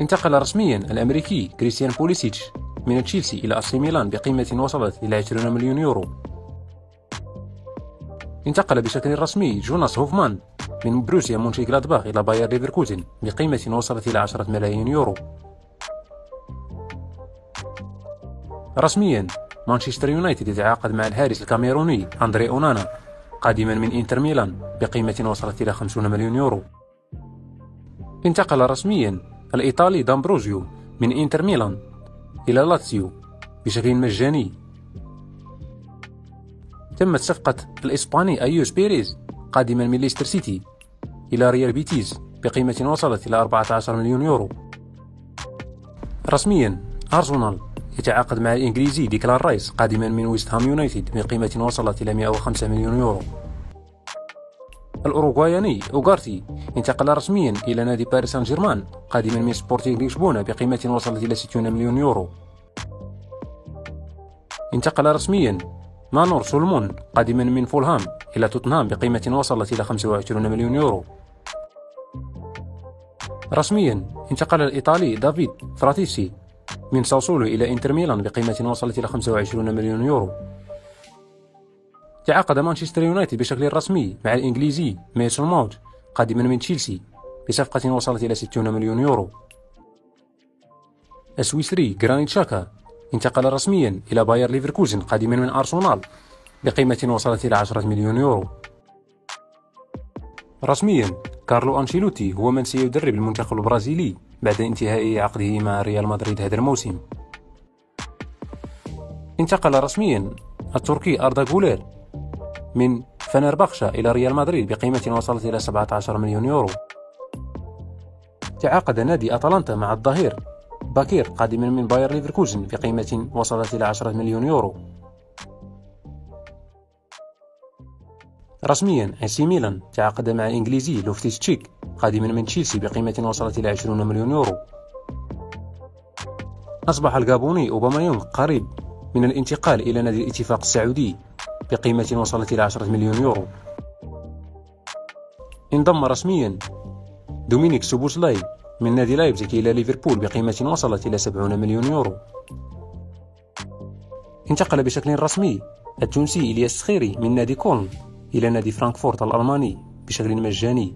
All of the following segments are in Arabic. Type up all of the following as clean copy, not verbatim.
انتقل رسميا الأمريكي كريستيان بوليسيتش من تشيلسي إلى AC ميلان بقيمة وصلت إلى 20 مليون يورو. انتقل بشكل رسمي جوناس هوفمان من بروسيا مونشنغلادباخ إلى باير ليفركوزن بقيمة وصلت إلى 10 ملايين يورو. رسميا مانشستر يونايتد يتعاقد مع الحارس الكاميروني أندري أونانا قادما من إنتر ميلان بقيمة وصلت إلى 50 مليون يورو. انتقل رسميا الإيطالي دامبروزيو من إنتر ميلان إلى لاتسيو بشكل مجاني. تمت صفقة الإسباني أيوس بيريز قادما من ليستر سيتي إلى ريال بيتيس بقيمة وصلت إلى 14 مليون يورو. رسميا أرسنال يتعاقد مع الإنجليزي ديكلان رايس قادما من ويست هام يونايتد بقيمة وصلت إلى 105 مليون يورو. الأوروغواياني أوغارتي انتقل رسميا إلى نادي باريس سان جيرمان قادما من سبورتينغ لشبونة بقيمة وصلت إلى 60 مليون يورو. انتقل رسميا مانور سولمون قادما من فولهام إلى توتنهام بقيمة وصلت إلى 25 مليون يورو. رسميا انتقل الإيطالي دافيد فراتيسي من ساسولو إلى إنتر ميلان بقيمة وصلت إلى 25 مليون يورو. تعاقد مانشستر يونايتد بشكل رسمي مع الإنجليزي ميسون ماونت قادما من تشيلسي بصفقة وصلت إلى 60 مليون يورو. السويسري غرانيت شاكا انتقل رسميا إلى باير ليفركوزن قادما من أرسنال بقيمة وصلت إلى 10 مليون يورو. رسميا كارلو أنشيلوتي هو من سيدرب المنتخب البرازيلي بعد انتهاء عقده مع ريال مدريد هذا الموسم. انتقل رسميا التركي أردا غولير من فنربخشة إلى ريال مدريد بقيمة وصلت إلى 17 مليون يورو. تعاقد نادي أتلانتا مع الظهير باكير قادما من باير ليفركوزن بقيمة وصلت إلى 10 مليون يورو. رسميا AC ميلان تعاقد مع الإنجليزي لوفتيس تشيك قادما من تشيلسي بقيمة وصلت إلى 20 مليون يورو. أصبح الغابوني أوباميونغ قريب من الانتقال إلى نادي الاتفاق السعودي بقيمة وصلت إلى 10 مليون يورو. انضم رسميا دومينيك سوبوسلاي من نادي لايبزيغ إلى ليفربول بقيمة وصلت إلى 70 مليون يورو. انتقل بشكل رسمي التونسي إلياس سخيري من نادي كولن إلى نادي فرانكفورت الألماني بشكل مجاني.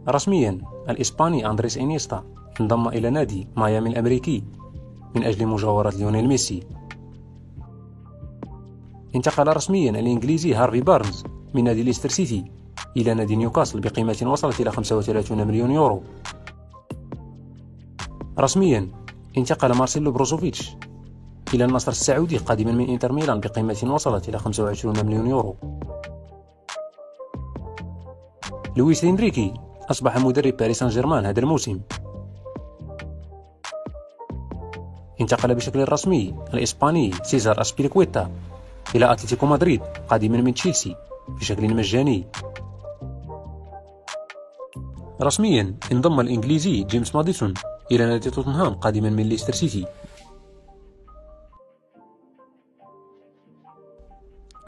رسميا الإسباني أندريس إنيستا انضم إلى نادي ميامي الأمريكي من أجل مجاورة ليونيل ميسي. انتقل رسميا الإنجليزي هارفي بارنز من نادي ليستر سيتي إلى نادي نيوكاسل بقيمة وصلت إلى 35 مليون يورو. رسميا انتقل مارسيلو بروزوفيتش إلى النصر السعودي قادما من إنتر ميلان بقيمة وصلت إلى 25 مليون يورو. لويس إنريكي أصبح مدرب باريس سان جيرمان هذا الموسم. انتقل بشكل رسمي الإسباني سيزار أسبيليكويتا إلى أتلتيكو مدريد قادما من تشيلسي بشكل مجاني. رسميا انضم الإنجليزي جيمس ماديسون إلى نادي توتنهام قادما من ليستر سيتي.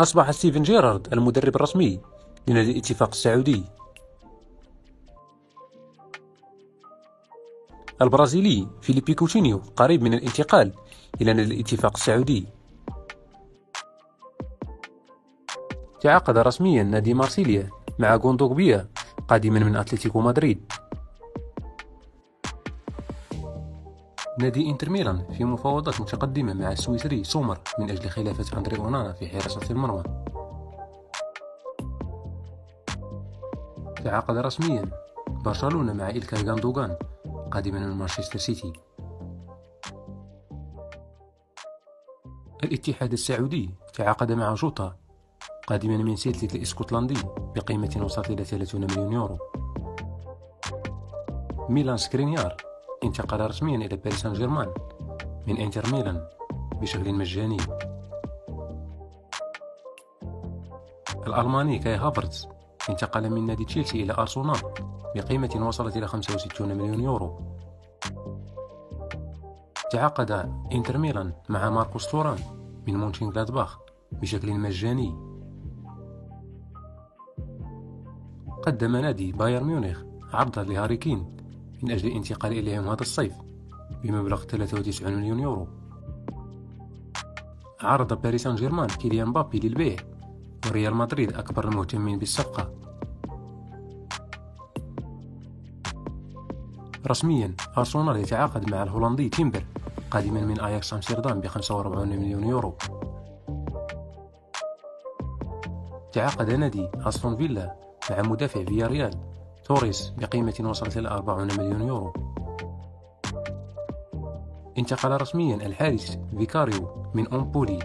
أصبح ستيفن جيرارد المدرب الرسمي لنادي الاتفاق السعودي. البرازيلي فيليبي كوتينيو قريب من الانتقال إلى نادي الاتفاق السعودي. تعاقد رسميا نادي مارسيليا مع غوندوغبيا قادما من أتلتيكو مدريد. نادي إنتر ميلان في مفاوضات متقدمة مع السويسري سومر من أجل خلافة أندري أونانا في حراسة المرمى. تعاقد رسميا برشلونة مع إلكاي غاندوغان قادما من مانشستر سيتي. الاتحاد السعودي تعاقد مع جوتا قادما من سيلتيك الاسكتلندي بقيمة وصلت إلى 30 مليون يورو. ميلان سكرينيار انتقل رسميا إلى باريس سان جيرمان من إنتر ميلان بشكل مجاني. الألماني كاي هافرتز انتقل من نادي تشيلسي إلى أرسنال بقيمة وصلت إلى 65 مليون يورو. تعاقد إنتر ميلان مع ماركوس توران من مونشنغلادباخ بشكل مجاني. قدم نادي بايرن ميونخ عرضا لهاري كين من أجل الانتقال إليهم هذا الصيف بمبلغ 93 مليون يورو. عرض باريس سان جيرمان كيليان مبابي للبيع، وريال مدريد أكبر المهتمين بالصفقة. رسميا أرسنال يتعاقد مع الهولندي تيمبر قادما من أياكس أمستردام ب 45 مليون يورو. تعاقد نادي أستون فيلا مع مدافع فياريال توريس بقيمة وصلت إلى 40 مليون يورو. انتقل رسميا الحارس فيكاريو من أمبولي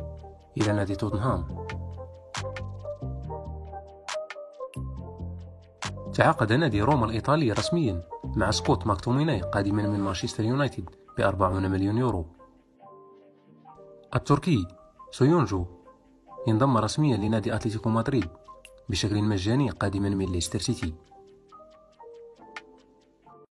إلى نادي توتنهام. تعاقد نادي روما الإيطالي رسميا مع سكوت ماكتوميناي قادما من مانشستر يونايتد ب 40 مليون يورو. التركي سويونجو انضم رسميا لنادي أتلتيكو مدريد بشكل مجاني قادما من ليستر سيتي.